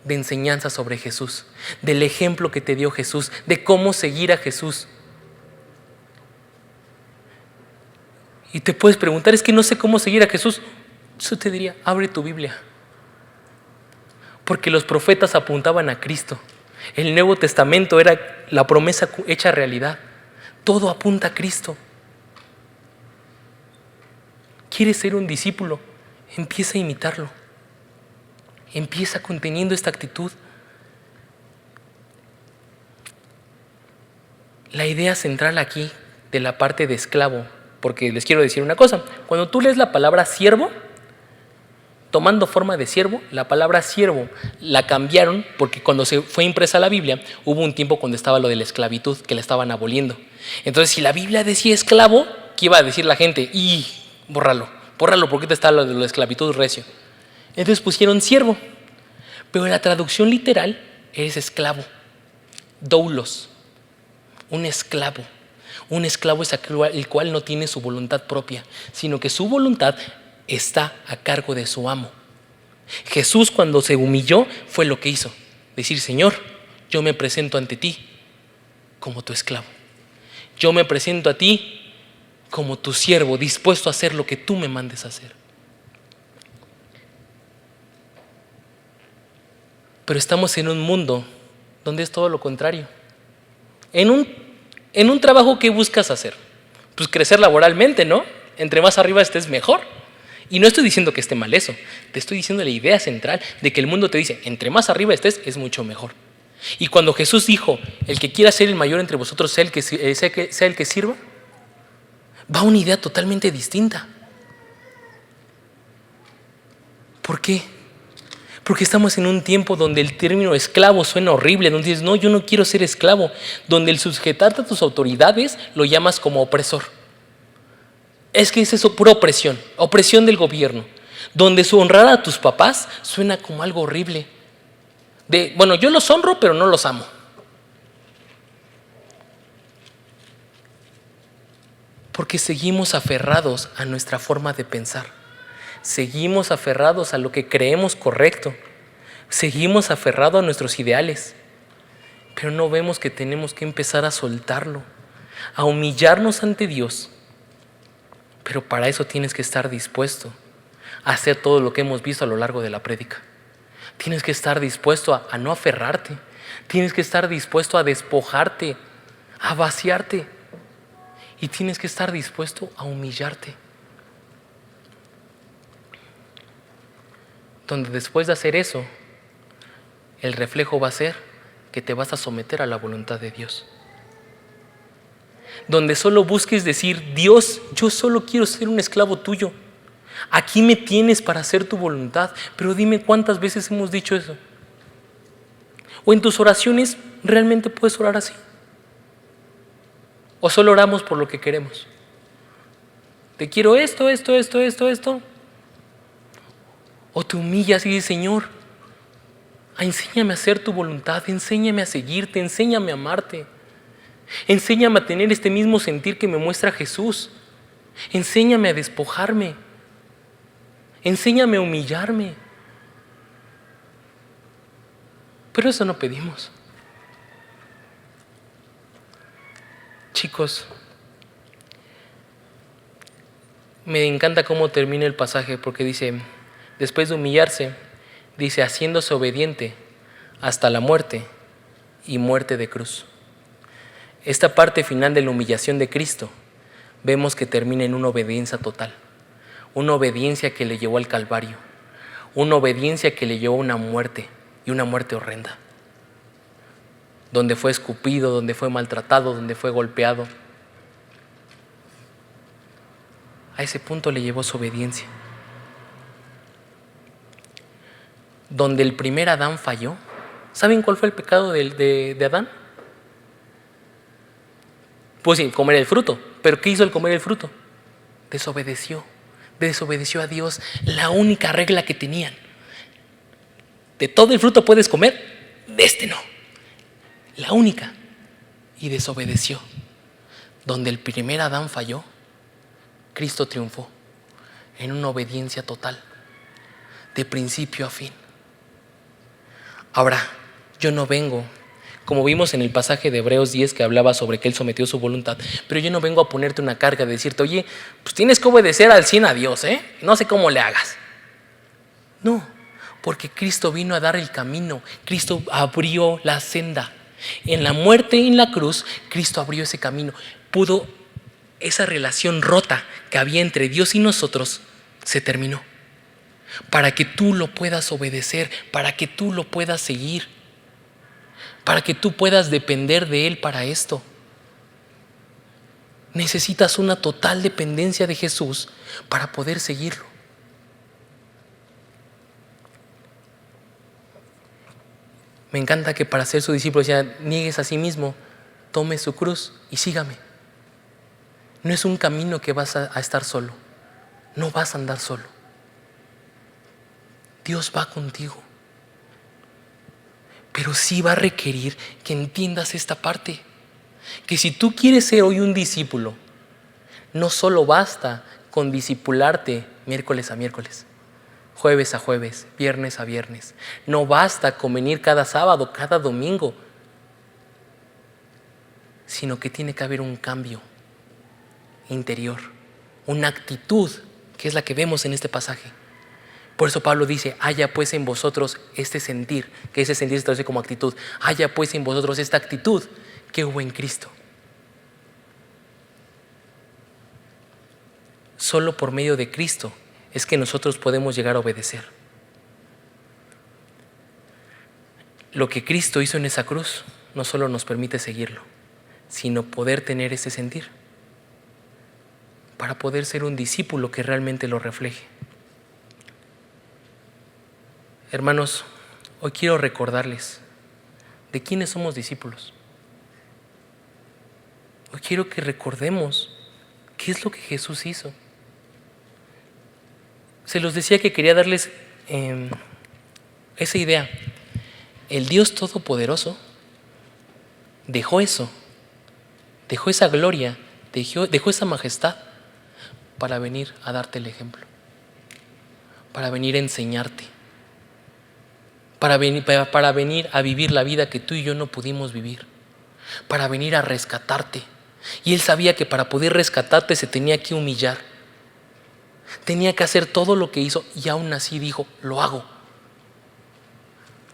de enseñanzas sobre Jesús, del ejemplo que te dio Jesús, de cómo seguir a Jesús. Y te puedes preguntar, es que no sé cómo seguir a Jesús. Yo te diría, abre tu Biblia. Porque los profetas apuntaban a Cristo. El Nuevo Testamento era la promesa hecha realidad. Todo apunta a Cristo. ¿Quieres ser un discípulo? Empieza a imitarlo. Empieza conteniendo esta actitud. La idea central aquí de la parte de esclavo, porque les quiero decir una cosa, cuando tú lees la palabra siervo, tomando forma de siervo, la palabra siervo la cambiaron porque cuando se fue impresa la Biblia, hubo un tiempo cuando estaba lo de la esclavitud, que la estaban aboliendo. Entonces, si la Biblia decía esclavo, ¿qué iba a decir la gente? Y bórralo, porque te está lo de la esclavitud recio. Entonces pusieron siervo, pero la traducción literal es esclavo, doulos, un esclavo. Un esclavo es el cual no tiene su voluntad propia, sino que su voluntad está a cargo de su amo. Jesús, cuando se humilló, fue lo que hizo, decir, Señor, yo me presento ante ti como tu esclavo. Yo me presento a ti como tu siervo, dispuesto a hacer lo que tú me mandes a hacer. Pero estamos en un mundo donde es todo lo contrario. En un trabajo, ¿qué buscas hacer? pues crecer laboralmente, ¿no? Entre más arriba estés, mejor. Y no estoy diciendo que esté mal eso, te estoy diciendo la idea central de que el mundo te dice, entre más arriba estés, es mucho mejor. Y cuando Jesús dijo, el que quiera ser el mayor entre vosotros sea el que sirva, va una idea totalmente distinta. ¿Por qué? Porque estamos en un tiempo donde el término esclavo suena horrible, donde dices, no, yo no quiero ser esclavo, donde el sujetarte a tus autoridades lo llamas como opresor. Es que es eso, pura opresión, opresión del gobierno, donde su honrar a tus papás suena como algo horrible. Bueno, yo los honro, pero no los amo. Porque seguimos aferrados a nuestra forma de pensar. Seguimos aferrados a lo que creemos correcto. Seguimos aferrados a nuestros ideales. Pero no vemos que tenemos que empezar a soltarlo, a humillarnos ante Dios. Pero para eso tienes que estar dispuesto a hacer todo lo que hemos visto a lo largo de la prédica. Tienes que estar dispuesto a no aferrarte. Tienes que estar dispuesto a despojarte, a vaciarte. Y tienes que estar dispuesto a humillarte. Donde después de hacer eso, el reflejo va a ser que te vas a someter a la voluntad de Dios. Donde solo busques decir, Dios, yo solo quiero ser un esclavo tuyo. Aquí me tienes para hacer tu voluntad. Pero dime cuántas veces hemos dicho eso. O en tus oraciones, ¿realmente puedes orar así? ¿O solo oramos por lo que queremos? Te quiero esto. O te humillas y dices, Señor, enséñame a hacer tu voluntad, enséñame a seguirte, enséñame a amarte. Enséñame a tener este mismo sentir que me muestra Jesús. Enséñame a despojarme. Enséñame a humillarme. Pero eso no pedimos. Chicos, me encanta cómo termina el pasaje porque dice, después de humillarse, dice, haciéndose obediente hasta la muerte y muerte de cruz. Esta parte final de la humillación de Cristo, vemos que termina en una obediencia total. Una obediencia que le llevó al Calvario. Una obediencia que le llevó a una muerte, y una muerte horrenda. Donde fue escupido, donde fue maltratado, donde fue golpeado. A ese punto le llevó su obediencia. Donde el primer Adán falló. ¿Saben cuál fue el pecado de Adán? Pues sí, comer el fruto. ¿Pero qué hizo al comer el fruto? Desobedeció a Dios, la única regla que tenían. De todo el fruto puedes comer, de este no. La única. Y desobedeció. Donde el primer Adán falló, Cristo triunfó en una obediencia total, de principio a fin. Ahora, yo no vengo, como vimos en el pasaje de Hebreos 10 que hablaba sobre que Él sometió su voluntad, pero yo no vengo a ponerte una carga de decirte, oye, pues tienes que obedecer al 100 a Dios, no sé cómo le hagas. No, porque Cristo vino a dar el camino, Cristo abrió la senda. En la muerte y en la cruz, Cristo abrió ese camino. Pudo, esa relación rota que había entre Dios y nosotros, se terminó. Para que tú lo puedas obedecer, para que tú lo puedas seguir, para que tú puedas depender de Él para esto. Necesitas una total dependencia de Jesús para poder seguirlo. Me encanta que para ser su discípulo decía, niegues a sí mismo, tome su cruz y sígame. No es un camino que vas a estar solo. No vas a andar solo. Dios va contigo. Pero sí va a requerir que entiendas esta parte. Que si tú quieres ser hoy un discípulo, no solo basta con discipularte miércoles a miércoles, jueves a jueves, viernes a viernes. No basta con venir cada sábado, cada domingo, sino que tiene que haber un cambio interior, una actitud que es la que vemos en este pasaje. Por eso Pablo dice, haya pues en vosotros este sentir, que ese sentir se traduce como actitud, haya pues en vosotros esta actitud que hubo en Cristo. Solo por medio de Cristo es que nosotros podemos llegar a obedecer. Lo que Cristo hizo en esa cruz no solo nos permite seguirlo, sino poder tener ese sentir, para poder ser un discípulo que realmente lo refleje. Hermanos, hoy quiero recordarles de quiénes somos discípulos. Hoy quiero que recordemos qué es lo que Jesús hizo. Se los decía que quería darles esa idea. El Dios Todopoderoso dejó eso, dejó esa gloria, dejó esa majestad para venir a darte el ejemplo, para venir a enseñarte, para venir a vivir la vida que tú y yo no pudimos vivir, para venir a rescatarte. Y Él sabía que para poder rescatarte se tenía que humillar, tenía que hacer todo lo que hizo, y aún así dijo: lo hago.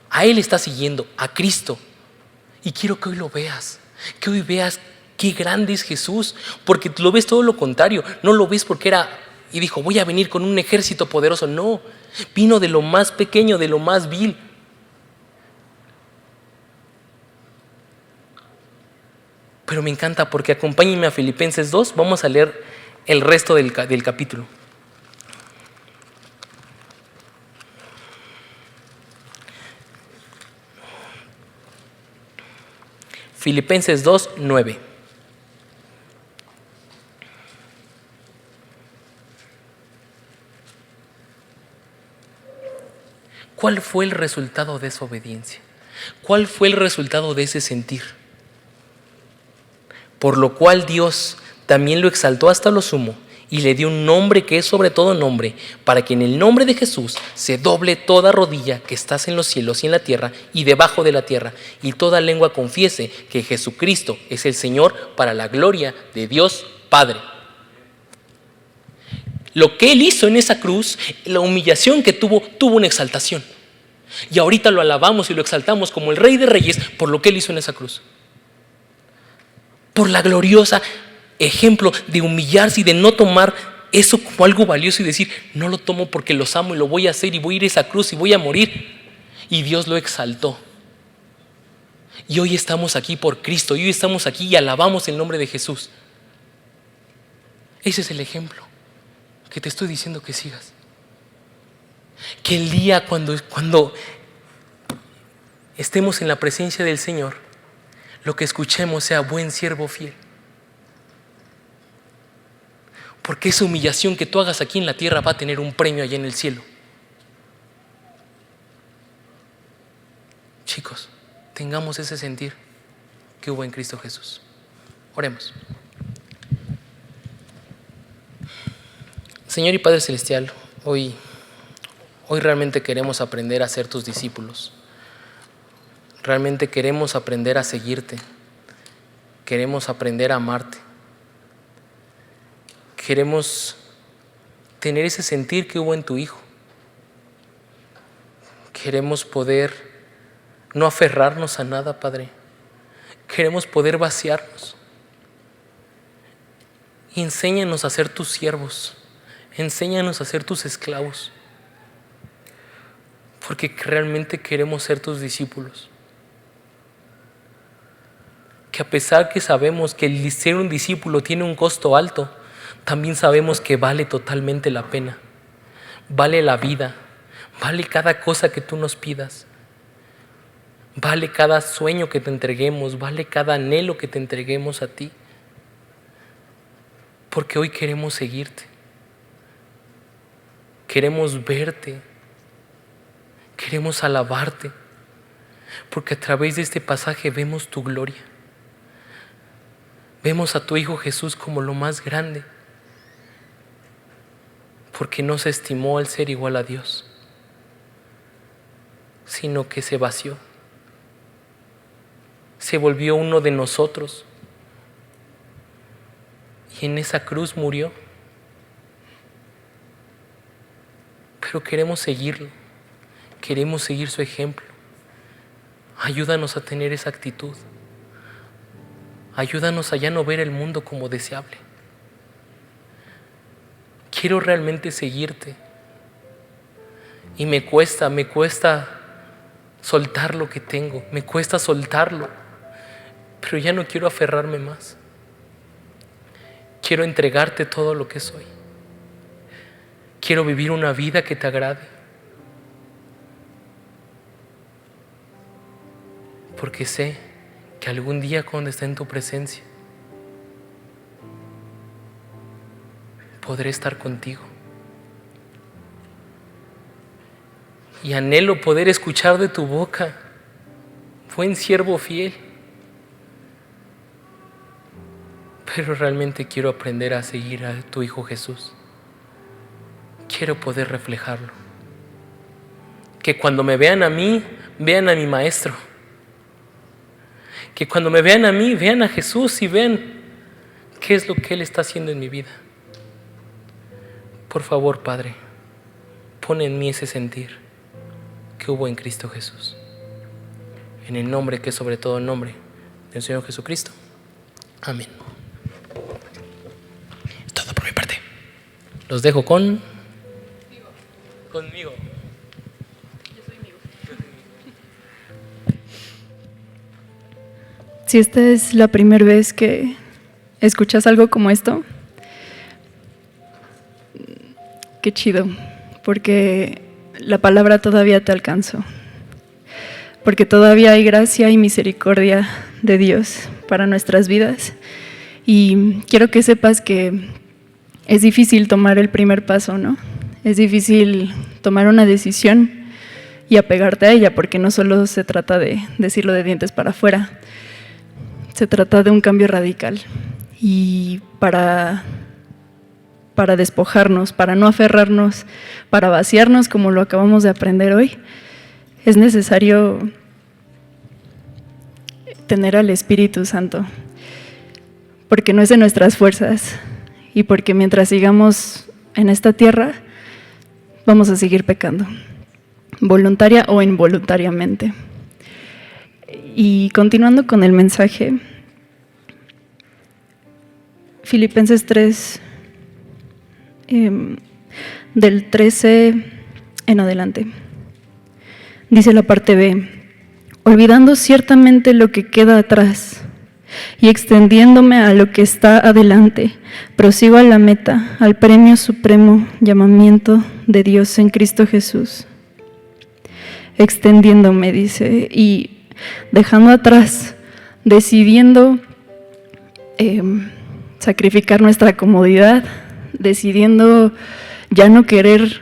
A Él está siguiendo, a Cristo. Y quiero que hoy lo veas, que hoy veas qué grande es Jesús, porque lo ves todo lo contrario. No lo ves porque y dijo: voy a venir con un ejército poderoso. No, vino de lo más pequeño, de lo más vil. Pero me encanta porque acompáñenme a Filipenses 2, vamos a leer el resto del capítulo. Filipenses 2, 9. ¿Cuál fue el resultado de esa obediencia? ¿Cuál fue el resultado de ese sentir? Por lo cual Dios también lo exaltó hasta lo sumo y le dio un nombre que es sobre todo nombre, para que en el nombre de Jesús se doble toda rodilla que estás en los cielos y en la tierra y debajo de la tierra, y toda lengua confiese que Jesucristo es el Señor, para la gloria de Dios Padre. Lo que Él hizo en esa cruz, la humillación que tuvo una exaltación. Y ahorita lo alabamos y lo exaltamos como el Rey de Reyes por lo que Él hizo en esa cruz. Por la gloriosa ejemplo de humillarse y de no tomar eso como algo valioso y decir: no lo tomo porque los amo y lo voy a hacer y voy a ir a esa cruz y voy a morir. Y Dios lo exaltó. Y hoy estamos aquí por Cristo, y hoy estamos aquí y alabamos el nombre de Jesús. Ese es el ejemplo que te estoy diciendo que sigas. Que el día cuando estemos en la presencia del Señor, lo que escuchemos sea: buen siervo fiel. Porque esa humillación que tú hagas aquí en la tierra va a tener un premio allá en el cielo. Chicos, tengamos ese sentir que hubo en Cristo Jesús. Oremos. Señor y Padre Celestial, hoy realmente queremos aprender a ser tus discípulos. Realmente queremos aprender a seguirte. Queremos aprender a amarte. Queremos tener ese sentir que hubo en tu Hijo. Queremos poder no aferrarnos a nada, Padre. Queremos poder vaciarnos. Y enséñanos a ser tus siervos. Enséñanos a ser tus esclavos. Porque realmente queremos ser tus discípulos. Que a pesar que sabemos que el ser un discípulo tiene un costo alto, también sabemos que vale totalmente la pena. Vale la vida, vale cada cosa que tú nos pidas, vale cada sueño que te entreguemos, vale cada anhelo que te entreguemos a ti. Porque hoy queremos seguirte, queremos verte, queremos alabarte, porque a través de este pasaje vemos tu gloria. Vemos a tu Hijo Jesús como lo más grande, porque no se estimó al ser igual a Dios, sino que se vació, se volvió uno de nosotros y en esa cruz murió. Pero queremos seguirlo, queremos seguir su ejemplo. Ayúdanos a tener esa actitud. Ayúdanos a ya no ver el mundo como deseable. quiero realmente seguirte. Y me cuesta soltar lo que tengo, me cuesta soltarlo, pero ya no quiero aferrarme más. Quiero entregarte todo lo que soy. Quiero vivir una vida que te agrade. Porque sé que algún día cuando esté en tu presencia, podré estar contigo. Y anhelo poder escuchar de tu boca: buen siervo fiel. Pero realmente quiero aprender a seguir a tu Hijo Jesús. Quiero poder reflejarlo. Que cuando me vean a mí, vean a mi Maestro. Que cuando me vean a mí, vean a Jesús y vean qué es lo que Él está haciendo en mi vida. Por favor, Padre, pon en mí ese sentir que hubo en Cristo Jesús. En el nombre que es sobre todo nombre del Señor Jesucristo. Amén. Es todo por mi parte. Los dejo conmigo. Yo soy amigo. Si esta es la primera vez que escuchas algo como esto, qué chido, porque la palabra todavía te alcanzó, porque todavía hay gracia y misericordia de Dios para nuestras vidas. Y quiero que sepas que es difícil tomar el primer paso, ¿no? Es difícil tomar una decisión y apegarte a ella, porque no solo se trata de decirlo de dientes para afuera, se trata de un cambio radical. Y para despojarnos, para no aferrarnos, para vaciarnos, como lo acabamos de aprender hoy, es necesario tener al Espíritu Santo, porque no es de nuestras fuerzas y porque mientras sigamos en esta tierra vamos a seguir pecando, voluntaria o involuntariamente. Y continuando con el mensaje, Filipenses 3, del 13 en adelante, dice la parte B: olvidando ciertamente lo que queda atrás y extendiéndome a lo que está adelante, prosigo a la meta, al premio supremo llamamiento de Dios en Cristo Jesús. Extendiéndome, dice, y dejando atrás, decidiendo sacrificar nuestra comodidad, decidiendo ya no querer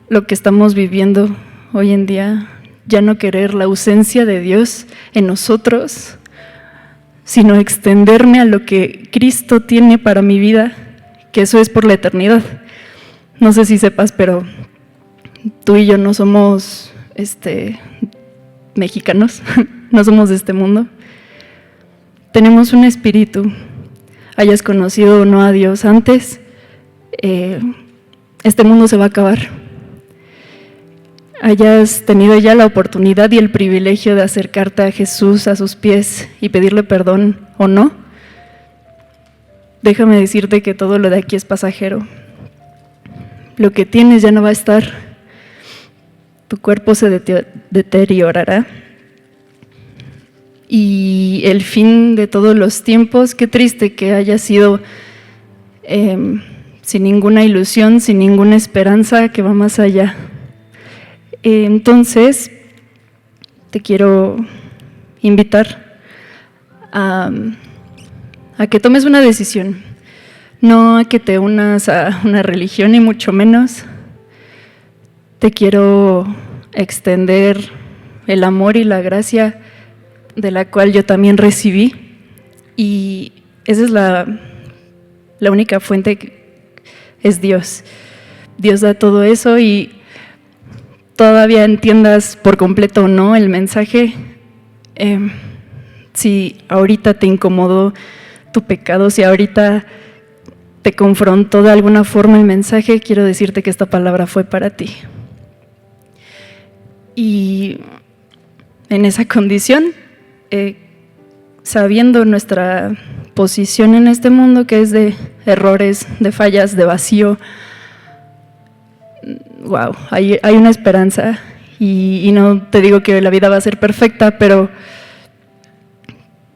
lo que estamos viviendo hoy en día, ya no querer la ausencia de Dios en nosotros, sino extenderme a lo que Cristo tiene para mi vida, que eso es por la eternidad. No sé si sepas, pero tú y yo no somos mexicanos, no somos de este mundo. Tenemos un espíritu, hayas conocido o no a Dios antes, este mundo se va a acabar. Hayas tenido ya la oportunidad y el privilegio de acercarte a Jesús a sus pies y pedirle perdón o no, déjame decirte que todo lo de aquí es pasajero. Lo que tienes ya no va a estar, tu cuerpo se deteriorará. Y el fin de todos los tiempos, qué triste que haya sido sin ninguna ilusión, sin ninguna esperanza que va más allá. Entonces, te quiero invitar a que tomes una decisión, no a que te unas a una religión ni mucho menos. Te quiero extender el amor y la gracia de la cual yo también recibí, y esa es la única fuente, que es Dios. Dios da todo eso, y todavía entiendas por completo o no el mensaje, si ahorita te incomodó tu pecado, si ahorita te confrontó de alguna forma el mensaje, quiero decirte que esta palabra fue para ti. Y en esa condición, sabiendo nuestra posición en este mundo, que es de errores, de fallas, de vacío, wow, hay una esperanza. Y no te digo que la vida va a ser perfecta, pero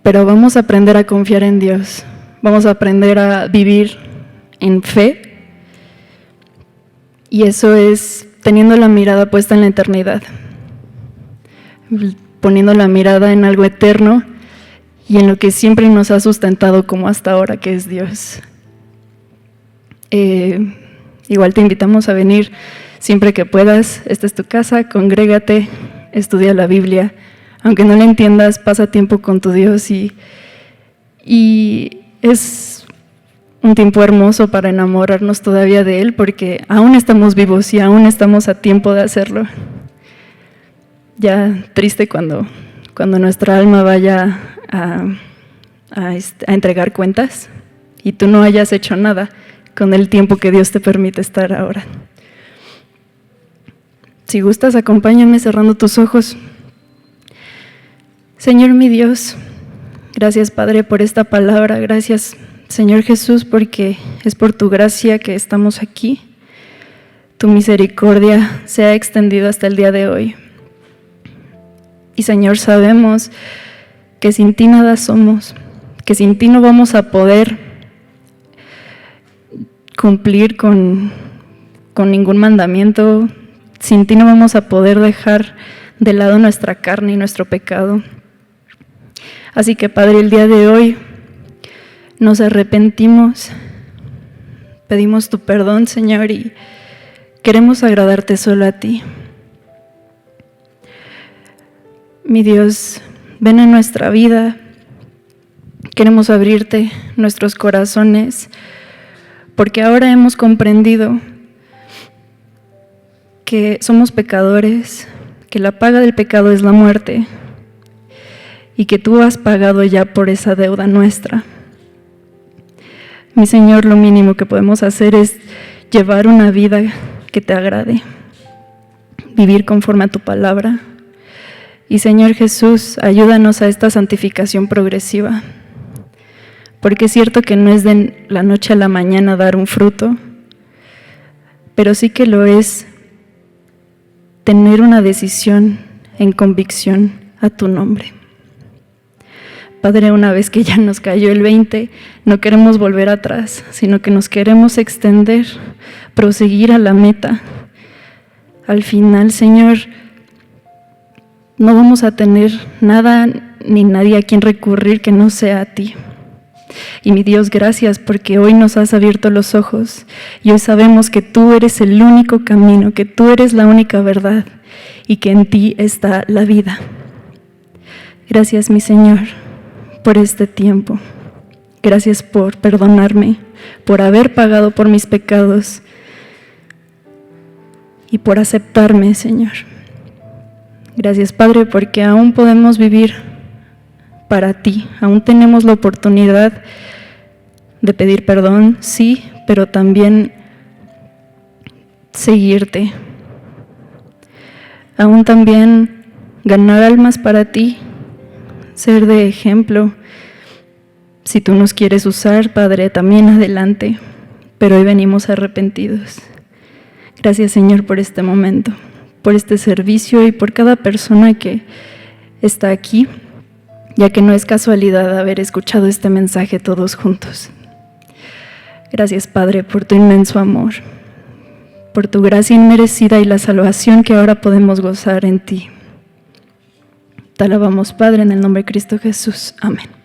vamos a aprender a confiar en Dios. Vamos a aprender a vivir en fe. Y eso es teniendo la mirada puesta en la eternidad, poniendo la mirada en algo eterno y en lo que siempre nos ha sustentado como hasta ahora, que es Dios. Igual te invitamos a venir siempre que puedas. Esta es tu casa, congrégate, estudia la Biblia. Aunque no la entiendas, pasa tiempo con tu Dios y es un tiempo hermoso para enamorarnos todavía de Él, porque aún estamos vivos y aún estamos a tiempo de hacerlo. Ya triste cuando nuestra alma vaya a entregar cuentas y tú no hayas hecho nada con el tiempo que Dios te permite estar ahora. Si gustas, acompáñame cerrando tus ojos. Señor mi Dios, gracias Padre por esta palabra, gracias Señor Jesús porque es por tu gracia que estamos aquí. Tu misericordia se ha extendido hasta el día de hoy. Y Señor, sabemos que sin ti nada somos, que sin ti no vamos a poder cumplir con ningún mandamiento, sin ti no vamos a poder dejar de lado nuestra carne y nuestro pecado. Así que Padre, el día de hoy nos arrepentimos, pedimos tu perdón, Señor, y queremos agradarte solo a ti. Mi Dios, ven a nuestra vida, queremos abrirte nuestros corazones, porque ahora hemos comprendido que somos pecadores, que la paga del pecado es la muerte, y que tú has pagado ya por esa deuda nuestra. Mi Señor, lo mínimo que podemos hacer es llevar una vida que te agrade, vivir conforme a tu palabra. Y Señor Jesús, ayúdanos a esta santificación progresiva, porque es cierto que no es de la noche a la mañana dar un fruto, pero sí que lo es tener una decisión en convicción a tu nombre. Padre, una vez que ya nos cayó el 20, no queremos volver atrás, sino que nos queremos extender, proseguir a la meta. Al final, Señor, no vamos a tener nada ni nadie a quien recurrir que no sea a ti. Y mi Dios, gracias porque hoy nos has abierto los ojos y hoy sabemos que tú eres el único camino, que tú eres la única verdad y que en ti está la vida. Gracias, mi Señor, por este tiempo. Gracias por perdonarme, por haber pagado por mis pecados y por aceptarme, Señor. Gracias, Padre, porque aún podemos vivir para ti, aún tenemos la oportunidad de pedir perdón, sí, pero también seguirte. Aún también ganar almas para ti, ser de ejemplo. Si tú nos quieres usar, Padre, también adelante, pero hoy venimos arrepentidos. Gracias, Señor, por este momento, por este servicio y por cada persona que está aquí, ya que no es casualidad haber escuchado este mensaje todos juntos. Gracias, Padre, por tu inmenso amor, por tu gracia inmerecida y la salvación que ahora podemos gozar en ti. Te alabamos, Padre, en el nombre de Cristo Jesús. Amén.